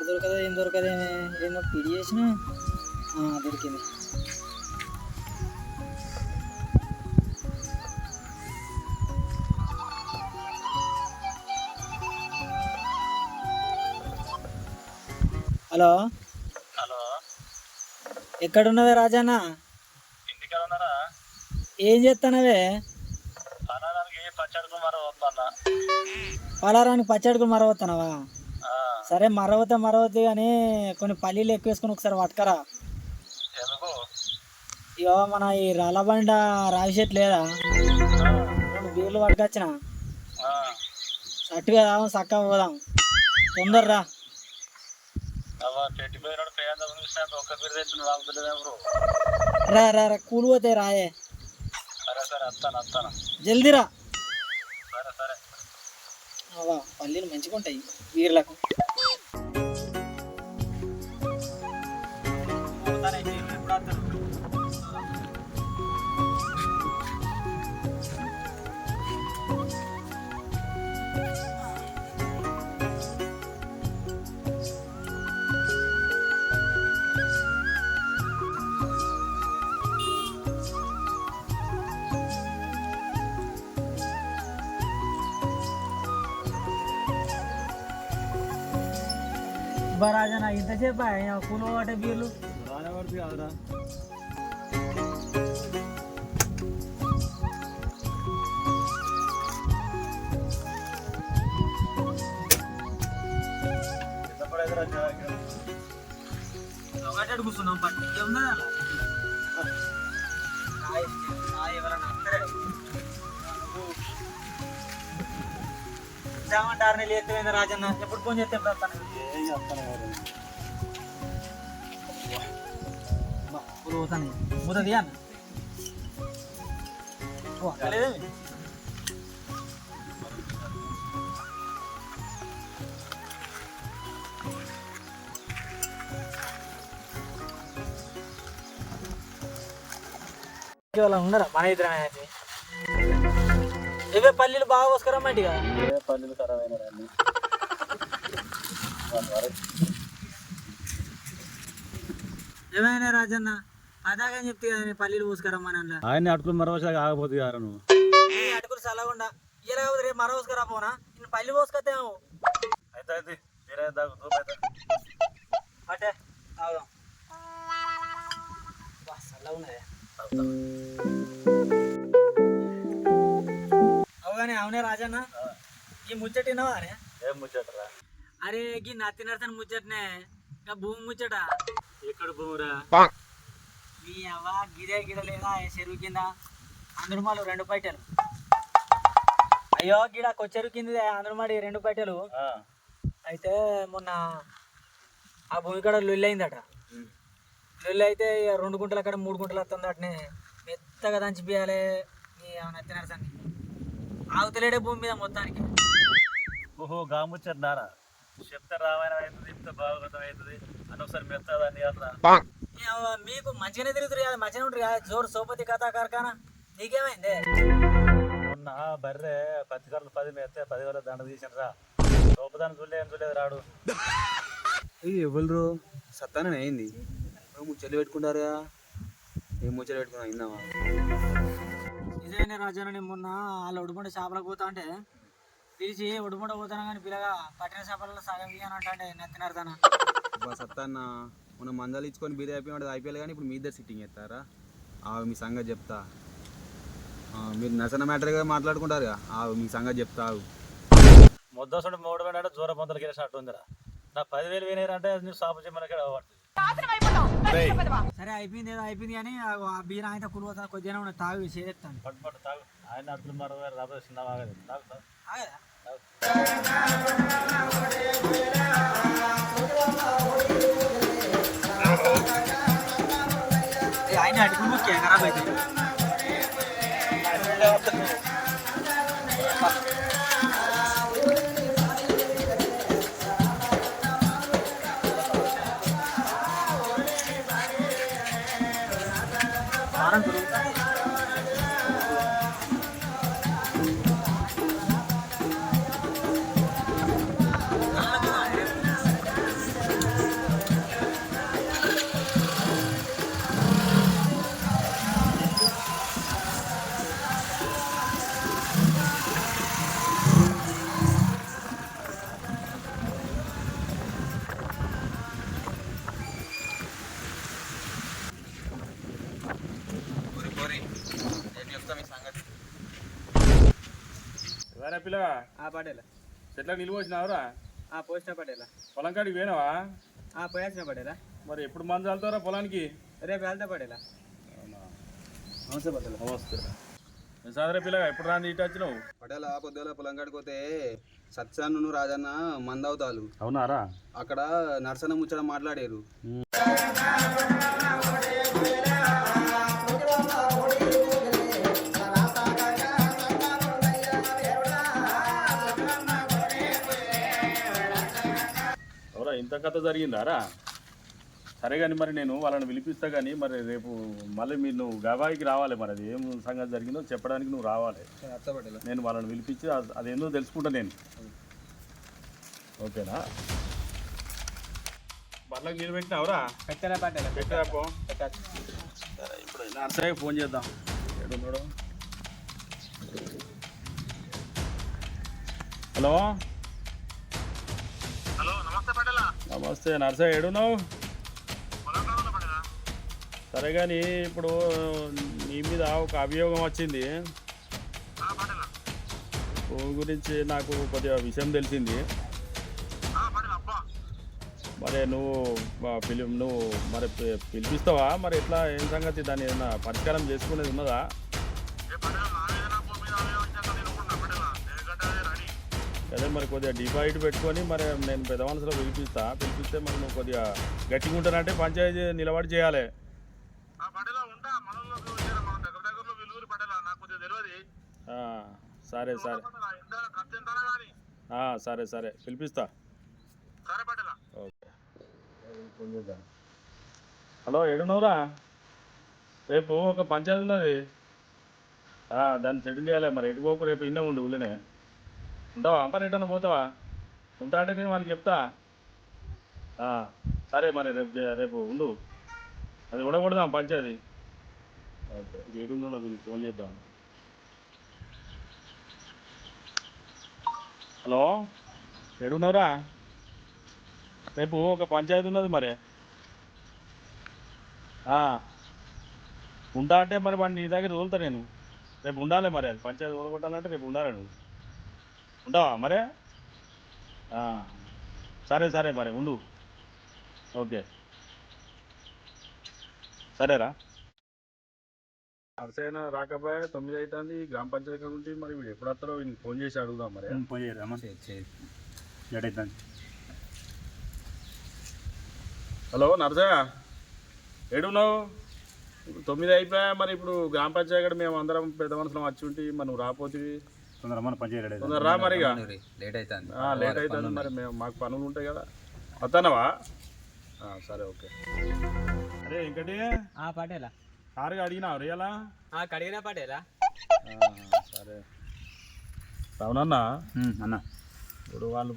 దొరకదా ఏం దొరకదే ఏమో పిడి చేసిన దొరికింది. హలో హలో, ఎక్కడున్నవే రాజన్న? ఇంటికాడ ఉన్నారా? ఏం చేస్తానవే? పలారానికి పచ్చడికి వద్దన్న. పలారానికి పచ్చడికి మరవతున్నావా? సరే మరవతే కానీ కొన్ని పల్లీలు ఎక్కువ వేసుకొని ఒకసారి పట్టుకరా. ఎందుకు? ఇగో మన ఈ రాళ్ళబండ రావి చెట్టు లేదా, రెండు బీర్లు పట్టుకొచ్చిన, సట్టుగా రావం చక్కగా పోదాం, తొందరరా. పెట్టిపోయినాడు పేద ఒక్క పేరు తెచ్చిన వాగుతులేదేమో. రా రా రా కూలి పోతే రాయే. సరే సరే వస్తాను. జల్దీరా. సరే సరే. పల్లీలు మంచిగా ఉంటాయి బీర్లకు. రాజన్న ఇంతసేపు కూలి పోవటే బీర్లు బాగానే పడుతుంది కాదురా. కూర్చున్నాం పట్టి ఏమంటారు లేకపోయింది రాజన్న. ఎప్పుడు ఫోన్ చేస్తే పోతాను పోతుంది అన్న. అక్కలేదేమి వాళ్ళ ఉన్నారా మన ఇద్దరు అయితే ఇవే పల్లీలు బాగా పోసుకురమ్మంటిగా. పల్లీలు ఖరాబ్ అయినా ఏమైనా రాజన్న అదాగా చెప్తే కదా పల్లీలు పోసుకురమ్మని అన్న. ఆయన అటుకులు మరవసాక ఆగపోతుంది కారా నువ్వు. అటుకులు చల్లకుండా ఇలా రేపు మరో పోసుకురా పోనా నేను పల్లి పోసుకొస్తాము. అయితే అయితే అటే అవుదాం. చల్లగా ఉన్నదే అవుగానే. అవునే రాజన్న ఈ ముచ్చటినవా అరే? ఏం ముచ్చటరా? అరే గీ నత్తి నరసని ముచ్చటనే ఇంకా భూమి ముచ్చట. ఎక్కడ భూమిరా? మీ అవ్వ గిరే గిడ లేదా చెరువు కింద అందుమాలు 2 పైటలు. అయ్యో గిడ కొచ్చెరువు కింద అందుమాడి 2 పైటలు. అయితే మొన్న ఆ భూమి కాడ లొల్లి అయిందట. లొల్లి అయితే 2 గుంటలు అక్కడ 3 గుంటలు వస్తుంది అటనే మెత్తగా దంచిపియాలి ఈ నత్తి నరసన్ని. ఆవుతలేడే భూమి మీద మొత్తానికి. ఓహో గా ముచ్చటారా? చెప్తే రామాయణం అవుతుంది, చెప్తే భాగవతం అవుతుంది అని ఒకసారి మెత్తదాన్ని అట్లా. మీకు మంచిగానే తిరుగుతారు కదా, మంచిగా ఉంటారు కదా జోరు సోపతి కథా కార్ఖానా. నీకేమైంది? మొన్న బర్రె 10 కర్రలు 10 మెత్తే 10 వేల దండ తీసినరా. సోపదాన్ని చూడలేదు రాడు. ఎవరు సత్తానే అయింది. ముచ్చట్లు పెట్టుకుంటారుగా. ఏం ముచ్చట్లు పెట్టుకున్నా అయిందామా? నిజమైన రాజాని మొన్న వాళ్ళ ఉడుమంట చేపలకు పోతా అంటే పిలిచి ఉడుమంట పోతాను కానీ పిల్లగా పట్టిన చేపలలో సగం ఇయ్యని అంటే నెత్తినారుతానా. సత్తాన్న మొన్న మందాలు ఇచ్చుకొని బీద అయిపోయినట్టు అయిపోయాలి కానీ ఇప్పుడు మీ ఇద్దరు సిట్టింగ్ చేస్తారా? మీ సంగతి చెప్తా. మీరు నసన మ్యాటర్గా మాట్లాడుకుంటారుగా. మీ సంగతి చెప్తా. ముద్దసుడు 3 అంటే జోర పొందలు గెలిచినట్టు ఉందిరా. నా 10,000 వినేరంటే నువ్వు సాపు చెప్పినకే సరే అయిపోయింది ఏదో అయిపోయింది కానీ ఆ బీర ఆయన కులువతా కొద్దిగా ఉన్న తాగు చేస్తాను. పట్టు పట్టు తాగు. ఆయన అడుగులు మరో రాబోయే చిన్న ఆగదు. తాగు తాగు. ఆయన అడుగులు ముఖ్య ఖరాబ్ అవుతుంది. సరే పిల్లగా పటేలా చెట్ల నిలువ వచ్చినావురా పోసిన పటేలా పొలం కాడికి పోయినావా పోయాల్సిన పటేలా మరి ఎప్పుడు మందు చల్లుతారా పొలానికి రేపు వెళ్తా పటేలా నమస్తే పటేలా నమస్తే సాదరే పిల్లగా ఎప్పుడు రాని ఇటు వచ్చినావు పటేలా పొద్దుల పొలం కాడికి పోతే సత్సాను రాజన్న మందవుతాలు అవునారా అక్కడ నర్సన ముచ్చట మాట్లాడారు. ఎవరా ఇంత కథ జరిగిందారా సరే కానీ మరి నేను వాళ్ళని పిలిపిస్తా కానీ మరి రేపు మళ్ళీ మీరు నువ్వు గవాయికి రావాలి మరి అది ఏం సంగతి జరిగిందో చెప్పడానికి నువ్వు రావాలి. నేను వాళ్ళని పిలిపించి అదేందో తెలుసుకుంటా నేను. ఓకేనా బర్లకు నీళ్ళు పెట్టినావురా పెట్టారా పటేలా పెట్టా పో. సరే ఇప్పుడు నర్సయ్యకి ఫోన్ చేద్దాం. ఏడున్నాడు? హలో నమస్తే నర్సయ్య ఏడున్నావు? సరే కానీ ఇప్పుడు నీ మీద ఒక అభియోగం వచ్చింది. ఫోన్ గురించి నాకు కొద్దిగా విషయం తెలిసింది. మరి నువ్వు మరి పిలిపిస్తావా? మరి ఎట్లా ఏం సంగతి? దాన్ని ఏమన్నా పరిష్కారం చేసుకునేది ఉన్నదా? అదే మరి కొద్దిగా డిపాజిట్ పెట్టుకొని మరి నేను పెద్ద మనసులో పిలిపిస్తే మరి నువ్వు కొద్దిగా గట్టిగా ఉంటానంటే పంచాయతీ నిలబడి చేయాలి. సరే సరే సరే సరే పిలిపిస్తా. ఓకే. హలో ఏడున్నావురా? రేపు ఒక పంచాయతీ ఉన్నది, దాన్ని సెటిల్ చేయాలి. మరి ఎటు పోకు, రేపు ఇన్నే ఉండు ఊళ్ళోనే ఉంటావా? మరి ఎటన్నా పోతావా? ఉంటా అంటే నేను వాళ్ళకి చెప్తా. సరే మరి రేపు ఉండు, అది ఉండకూడదాం పంచాయతీ. ఓకే ఏడున్నా మీకు ఫోన్ చేద్దాం. హలో ఏడున్నావురా? రేపు ఒక పంచాయతీ ఉన్నది మరి ఉంటా అంటే మరి వాడిని నీ దగ్గర తోలుతా నేను. రేపు ఉండాలి మరి, అది పంచాయతీ తోలుకొట్టాలంటే రేపు ఉండాలి. నువ్వు ఉంటావా మరి? సరే సరే మరి ఉండు. ఓకే సరేరా. అర్సైనా రాకపోయా 9 అవుతుంది. గ్రామ పంచాయతీ గురించి మరి వీడు ఎప్పుడు వస్తారో వీడికి ఫోన్ చేసి అడుగుదాం. మరి ఫోన్ చేయరామా? అవుతుంది. హలో నర్సయ్య ఏడున్నావు? 9 అయిపోయా. మరి ఇప్పుడు గ్రామ పంచాయతీ కూడా మేము అందరం పెద్ద మనుషులం వచ్చి ఉంటే మరి నువ్వు రాపోతుంది. తొందర రా మరి. లేట్ అవుతుంది మరి, మేము మాకు పనులు ఉంటాయి కదా. వస్తానవా? సరే ఓకే. అరే ఇంకటి పటేలా కారుగా అడిగినా రియలా? కడిగినా పటేలా. సరే అవునన్న అన్న. ఇప్పుడు వాళ్ళు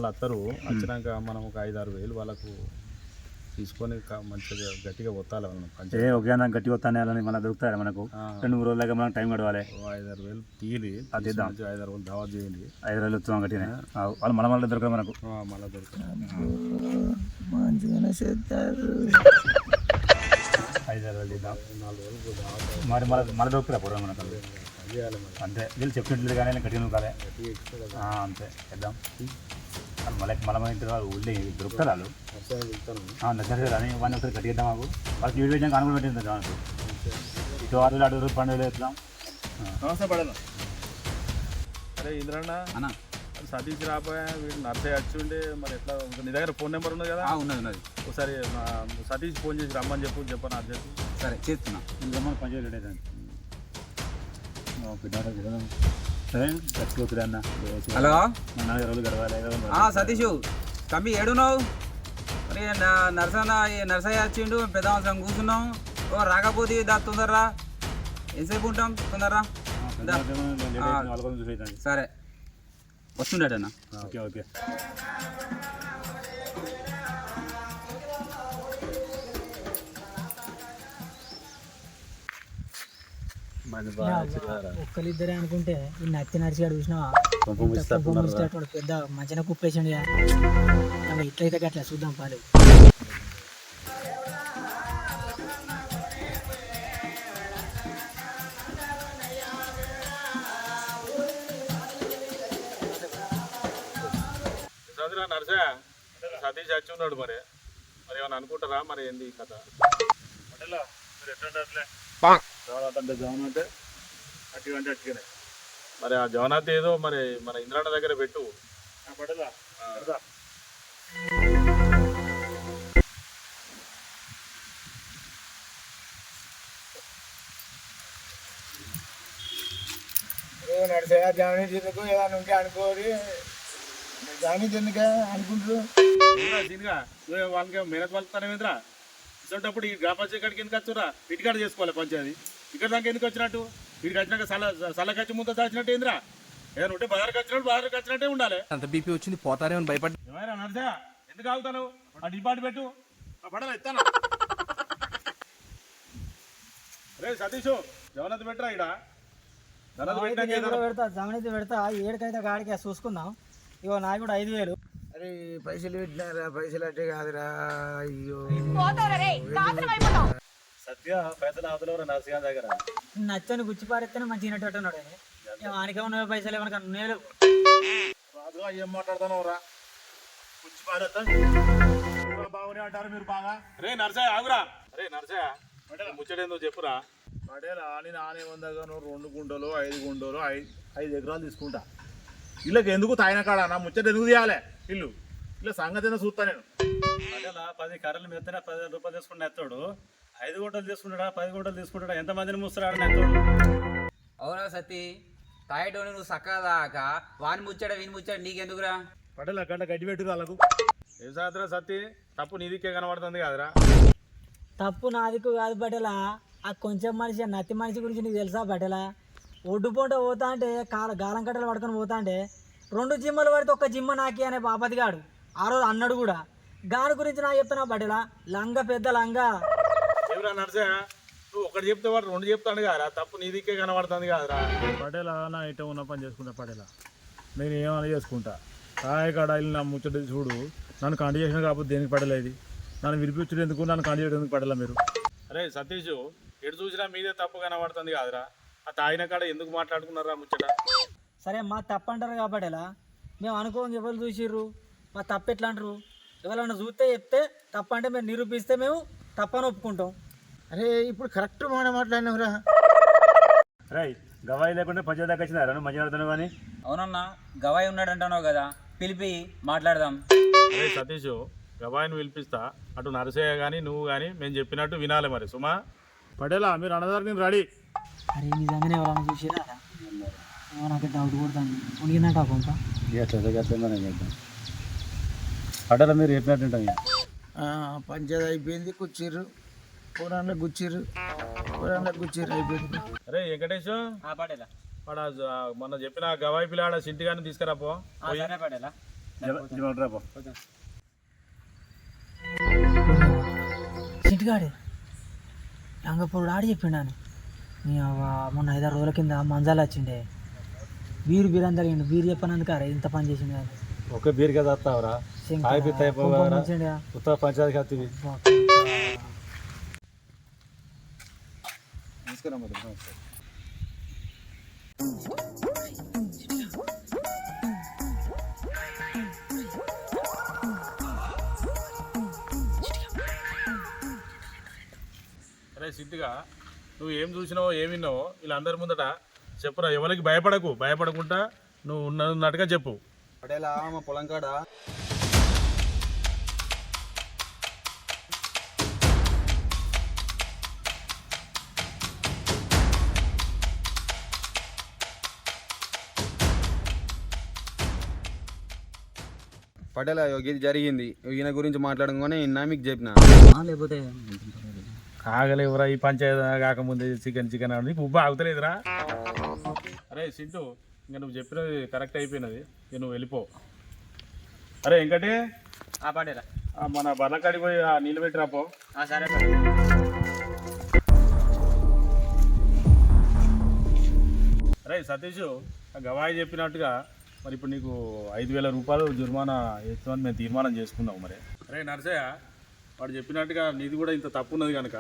వస్తారు, వచ్చినాక మనం ఒక 5-6 వేలు వాళ్ళకు తీసుకొని మంచిగా గట్టిగా ఒత్తాలి వాళ్ళని. ఓకే అన్న గట్టిగా వస్తానే మళ్ళీ దొరుకుతాయి మనకు. 2-3 రోజులకి మనకు టైం గడవాలి. 5-6 వేలు తీరి అది 5-6 వేలు దావత్ చేయండి. 5 రోజులు వచ్చాం గట్టిగా వాళ్ళు మళ్ళీ దొరకదు మనకు. మళ్ళీ దొరుకుతాయి. మంచిగానే చేస్తారు. 5-6 రోజులు ఇద్దాం. 4 రోజులు మరి మళ్ళీ దొరుకుతారా పూర్వం మనకు. అంతే వీళ్ళు చెప్పినట్లు కానీ గట్టిగా కాలే అంతే ఇద్దాం. మళ్ళీ ఇంటి ఊళ్ళో దొరుకుతారు వాళ్ళు. నచ్చలేదు కానీ వాళ్ళని ఒకసారి కట్టిద్దాం. మాకు వాళ్ళకి వీడియో వేసాక అనుకుని పెట్టింది మనకు. ఇటు 6 వేలు 6 రోజులు 12 వేలు వేద్దాం. నమస్తే పడను. అరే ఇంద్రన్న అన్న సతీష్ రాపోయా, వీడు నర్సయ్య వచ్చి ఉండే మరి ఎట్లా నీ దగ్గర ఫోన్ నెంబర్ ఉన్నది కదా? ఉన్నది. ఒకసారి సతీష్ ఫోన్ చేసి రమ్మని చెప్పను అర్జెంట్. సరే చేస్తున్నా. రమ్మని పని చేయలేదు. సరే చచ్చిపోతుంది అన్న. హలో 4 రోజులు గడవాలి. సతీష్ తమ్మి ఏడున్నావు? మరి నర్సయ్య వచ్చిండు, పెద్ద అవసరం కూర్చున్నాం. రాకపోతే తొందరరా. ఎంతసేపు ఉంటాం? తొందరరా. సరే వస్తుండేటన్నా. Okay okay. ఒక్కరిద్దరే అనుకుంటే ఈ నత్తి నడిచిగాడు చూసినావా? పెద్ద మంచిగా కుప్పేసాడు. ఇట్లయితే అట్లా చూద్దాం పాలు. ఏమిరా నర్సే సతీష్ వచ్చి ఉన్నాడు మరి మరి ఏమన్నా అనుకుంటారా మరి ఏంది ఈ కథ పటేలా మీరు ఎట్లా అంటే జవాన్ అంటే అట్టి అంటే అట్టుగానే మరి ఆ జగన్నాథ్ ఏదో మరి మన ఇంద్రాణ దగ్గర పెట్టు పటేలా నడిచా జామీ ఎందుకు ఏదైనా ఉంటే అనుకోరి జామీ ఎందుకు అనుకుంటారు దీనిగా వాళ్ళకి మేనత్ వాళ్ళతానేమిద్రా ఇసోటప్పుడు ఈ గ్రామ పంచాయతీ కాడికి ఎందుకు వచ్చురా ఇటుకాడ చేసుకోవాలి పంచాయతీ ఇక్కడ దాకా ఎందుకు వచ్చినట్టు వీడికి వచ్చినాక సల ఖర్చు ముందు వచ్చినట్టు ఏంద్రా ఏదైనా ఉంటే బజార్కి వచ్చినట్టు బజార్కి వచ్చినట్టే ఉండాలి అంత బీపీ వచ్చింది పోతారేమని భయపడ్డా. ఏమైనా నడిచా ఎందుకు ఆగుతాను ఆ డిపార్ట్ పెట్టు పడలా ఇస్తాను రే సతీష్ జగన్నాథ్ పెట్టరా ఇక్కడ జగన్నాథ్ పెట్టినాక ఏదైనా పెడతా జమనైతే పెడతా ఏడుకైతే గాడికి చూసుకుందాం. ఇగో నాకు కూడా 5,000. అరే పైసలు పెట్టినారా పైసలు అంటే కాదురా అయ్యో సత్య పైసలు అవతల నర్సిగా దగ్గర నచ్చని గుచ్చి పారేస్తేనే మంచి తినేటట్టున్నాడు. ఆయనకే ఉన్న పైసలు ఏమన్నా నేను రాజుగా ఏం మాట్లాడతాను రా పుచ్చి పారేస్తా బాగునే అంటారు మీరు బాగా. రే నర్సయ్య ఆగురా రే నర్సయ్య ముచ్చటేందో చెప్పురా పటేలా నేను ఆనే ఉందగాను 2 గుంటలు 5 గుంటలు 5 ఎకరాలు తీసుకుంటా. వీళ్ళకి ఎందుకు తాయిన కాడ నా ముచ్చట ఎందుకు తీయాలి ఇల్లు ఇలా సంగతి ఏదో చూస్తా నేను. పటేలా 10 కర్రలు మెత్తనే 10,000 రూపాయలు తీసుకుని ఎత్తాడు. 5 గుంటలు తీసుకుంటాడా 10 గుంటలు తీసుకుంటాడా ఎంతమందిని మూస్తాడు ఎత్తాడు. అవునా సతీ తాయేటోని నువ్వు సక్కగా దాకా వాని ముచ్చాడ వీని ముచ్చాడ నీకెందుకురా? పటేలా గడ్డ గడ్డి పెట్టు వాళ్ళకు. ఏం సాత్రా సత్తి తప్పు నీదికే కనబడుతుంది కాదురా. తప్పు నాదికు కాదు బట్టలా. ఆ కొంచెం మనిషి నత్తి మనిషి గురించి నీకు తెలుసా బట్టలా? ఒడ్డు పూట పోతా అంటే గాలం కట్టలు పడుకొని పోతా అంటే 2 జిమ్మలు పడితే 1 జిమ్మ నాకి అనే బాపతిగాడు ఆ రోజు అన్నాడు కూడా. గాని గురించి నాకు చెప్తున్నా బట్టలా లంగ పెద్ద లంగ. ఏమిరా నర్సయ్య నువ్వు ఒకటి చెప్తే వాడు 2 చెప్తాడు కాదురా. తప్పు నీదికే కనబడుతుంది కాదురా. పటేలా నా ఇట ఉన్న పని చేసుకుంటా పటేలా నేను ఏమైనా చేసుకుంటా. కాయకాడ వెళ్ళి నా ముచ్చట చూడు నన్ను కంటి చేసిన కాకపోతే దేనికి పడలేదు. నన్ను వినిపించడం ఎందుకు నన్ను కంటి చేయడం ఎందుకు పడేలా మీరు. అరే సతీష్ ఎటు చూసినా మీదే తప్పు కనబడుతుంది కాదురా. ఆ తాగిన కాడ ఎందుకు మాట్లాడుకున్నారా ముచ్చట? సరే మా తప్పు అంటారు కాబట్టేలా మేము అనుకోని ఎవరు చూసిర్రు మా తప్పు ఎట్లా అంటారు? ఎవరైనా చూస్తే చెప్తే తప్పు అంటే మేము నిరూపిస్తే మేము తప్పని ఒప్పుకుంటాం. అరే ఇప్పుడు కరెక్ట్ మాట మాట్లాడినవురా. రై గవాయి లేకుండా పంచాయతీ దాకా వచ్చినారా మంచిగా ఆడుతున్నావు కానీ. అవునన్నా గవాయి ఉన్నాడు అంటున్నావు కదా పిలిపి మాట్లాడదాం. అరే సతీష్ గవాయిని పిలిపిస్తా. అటు నరసయ్య కానీ నువ్వు కానీ మేము చెప్పినట్టు వినాలి మరి సుమా. పటేలా మీరు అన్నదారు నేను రెడీ. అరే నిజంగానే ఎవరైనా చూసిరా? నాకు డౌట్ కొడుతుంది. ఉనికిందంట పంప పటేలా మీరు చెప్పినట్టు పంచాయతీ అయిపోయింది కూర్చిర్రు కూరలో గుచ్చిర్రు అయిపోయింది. అరే వెంకటేష్ పడేలా వాడు మొన్న చెప్పిన గవాయి పిల్లాడ సింటి కానీ తీసుకురాపో. సరే పడేలా సిట్టుగాడే లంగప్పుడు ఆడి చెప్పిండాను. మొన్న 5-6 రోజుల కింద మంజాలు వచ్చిండే బీరు అని జరిగిండు. బీరు చెప్పనందుకు అరే ఇంత పని చేసిండు కానీ ఒక బీర్ కదా వస్తావరా ఉత్తర పంచాయతీ ఖాతీ అరే సిద్ధిగా నువ్వు ఏం చూసినావో ఏం విన్నావో వీళ్ళందరి ముందట చెప్పురా. ఎవరికి భయపడకుండా నువ్వు ఉన్నట్టుగా చెప్పు. పడేలా మా పొలం కాడ పటేలా ఇది జరిగింది. ఈయన గురించి మాట్లాడుకోనే ఇన్నా మీకు చెప్పిన. లేకపోతే ఆగలేవురా ఈ పంచాయతీ కాకముందే చికెన్ అని ఉబ్బ ఆగుతలేదురా. అరే సింటూ ఇంకా నువ్వు చెప్పినది కరెక్ట్ అయిపోయినది. ఇక నువ్వు వెళ్ళిపో. అరే వెంకటే పడేలా మన బర్లకాడికి పోయి ఆ నీళ్ళు పెట్టిరాపో. సరే అరే సతీష్ ఆ గవాయి చెప్పినట్టుగా మరి ఇప్పుడు నీకు 5,000 రూపాయలు జుర్మానా వేస్తామని మేము తీర్మానం చేసుకున్నాం. మరి అరే నర్సయ్య వాడు చెప్పినట్టుగా నీది కూడా ఇంత తప్పు ఉన్నది కనుక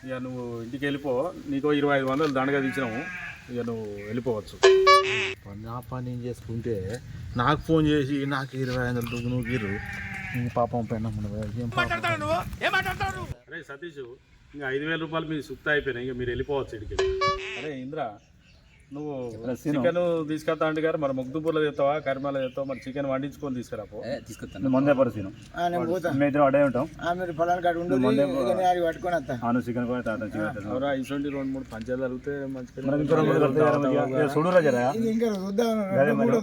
ఇక నువ్వు ఇంటికి వెళ్ళిపో. నీకు 25,000 దండగా తెచ్చినాము. ఇక నువ్వు వెళ్ళిపోవచ్చు. నా పని నేను చేసుకుంటే నాకు ఫోన్ చేసి నాకు 25,000 నువ్వు గీరు పాపం పైన అరే సతీష్, ఇంకా 5,000 రూపాయలు మీ సుక్త అయిపోయినాయి, ఇక మీరు వెళ్ళిపోవచ్చు ఇక్కడికి. అరే ఇంద్ర, నువ్వు చికెన్ తీసుకెళ్తా అంటే గారు మరి మొగ్దుపూర్లో తెస్తావా కరిమాలో తెస్తావా? మరి చికెన్ వండించుకొని తీసుకురాపో. తీసుకొస్తాను. మందే పరిస్థితి మేము ఇద్దరం అడే ఉంటాం. మీరు పొలానికి అటు ఉండదు పట్టుకొని వస్తా. చికెన్ ఎవరా ఇటువంటి 2-3 పంచాలు జరిగితే మంచిగా చూడురా జరా ఇంకా చూద్దాం,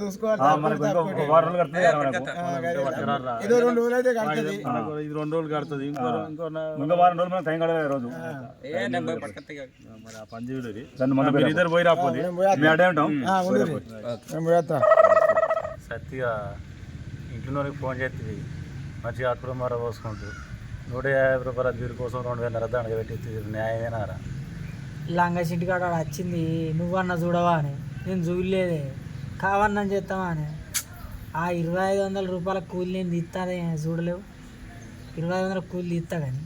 చూసుకోవాలి. ఇది 2 రోజులు అయితే కడుతుంది. ఇది 2 రోజులు కడుతుంది. ఇంకో వారం రోజులు మనం టైం కడలేదు రోజు. మరి ఆ పని చేయలేదు. మీరు ఇద్దరు పోయి రాపోతే మేము అడే ఉంటాం. సత్తిగా ఇంట్లోనికి ఫోన్ చేస్తుంది మంచిగా అప్పుడు మర పోసుకుంటూ 150 రూపాయల బీరు కోసం 2,000 దండగా పెట్టి న్యాయమేనారా? లంగా సింటికాడ వచ్చింది నువ్వన్నా చూడవా అని, నేను చూడలేదే. కావన్నా చేస్తావా అని ఆ 2,500 రూపాయల కూలి నేను తీస్తానే చూడలేవు. 2,500 కూలి తీస్తా కానీ